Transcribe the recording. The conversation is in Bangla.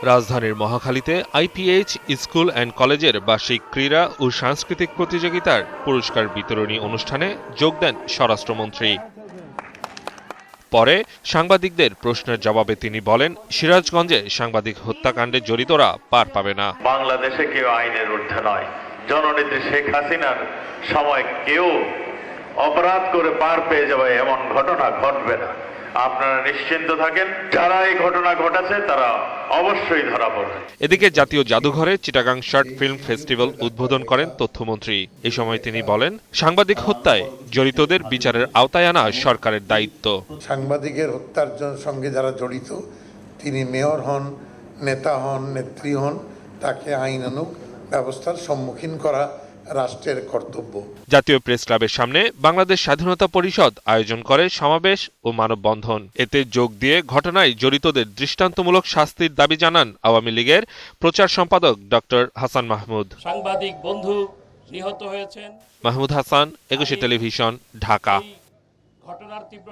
রাজধানীর মহাখালীতে আইপিএইচ স্কুল অ্যান্ড কলেজের বার্ষিক ক্রীড়া ও সাংস্কৃতিক প্রতিযোগিতার পুরস্কার বিতরণী অনুষ্ঠানে যোগ দেন স্বরাষ্ট্রমন্ত্রী। পরে সাংবাদিকদের প্রশ্নের জবাবে তিনি বলেন, সিরাজগঞ্জে সাংবাদিক হত্যাকাণ্ডে জড়িতরা পার পাবে না। বাংলাদেশে কেউ আইনের ঊর্ধ্বে নয়। জননেত্রী শেখ হাসিনার সময় কেউ অপরাধ করে পার পেয়ে যাবে এমন ঘটনা ঘটবে না। আপনারা নিশ্চিন্ত থাকেন, যারা এই ঘটনা ঘটাচ্ছে তারা অবশ্যই ধরা পড়বে। এদিকে জাতীয় জাদুঘরে চিটাগাং শর্ট ফিল্ম ফেস্টিভ্যাল উদ্বোধন করেন তথ্যমন্ত্রী। এ সময় তিনি বলেন, সাংবাদিক হত্যায় জড়িতদের বিচারের আওতায় আনা সরকারের দায়িত্ব। সাংবাদিকের হত্যার সঙ্গে যারা জড়িত, তিনি মেয়র হন, নেতা হন, নেত্রী হন, তাকে আইনানুগ ব্যবস্থার সম্মুখীন করা রাষ্ট্রের কর্তব্য। জাতীয় প্রেস ক্লাবের সামনে বাংলাদেশ স্বাধীনতা পরিষদ আয়োজন করে সমাবেশ ও মানববন্ধন। এতে যোগ দিয়ে ঘটনায় জড়িতদের দৃষ্টান্তমূলক শাস্তির দাবি জানান আওয়ামী লীগের প্রচার সম্পাদক ডক্টর হাসান মাহমুদ। সাংবাদিক বন্ধু নিহত হয়েছেন। মাহমুদ হাসান, 21 টেলিভিশন, ঢাকা। ঘটনার তীব্র